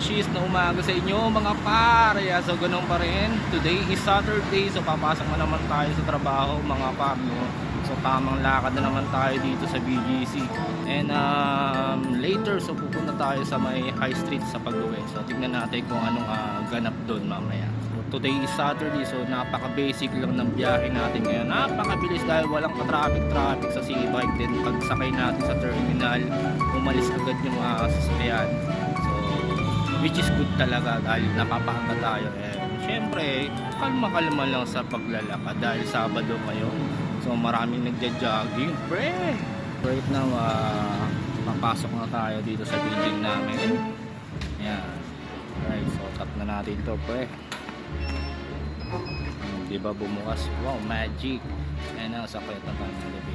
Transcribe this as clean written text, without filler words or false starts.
cheese na umaga sa inyo mga par. So ganun pa rin. Today is Saturday, so papasok na naman tayo sa trabaho mga par, no? So tamang lakad na naman tayo dito sa BGC. And later so pupunta tayo sa may High Street sa Pag-uwi. So tignan natin kung anong ganap doon mamaya. So, today is Saturday, so napaka-basic lang ng biyahe natin ngayon. Napakabilis dahil walang traffic sa C-Bike. Then pagsakay natin sa terminal, umalis agad yung sasakyan. So which is good talaga dahil napapahanga tayo. And syempre, kalma-kalma lang sa paglalakad dahil Sabado ngayon. So maraming nagja-jogging, pre. Right now, papasok na tayo dito sa building namin. Ayan. Right, so tap na natin to, pre. Diba bumukas? Wow, magic. Ayan na, sakit na tayo ng elevator.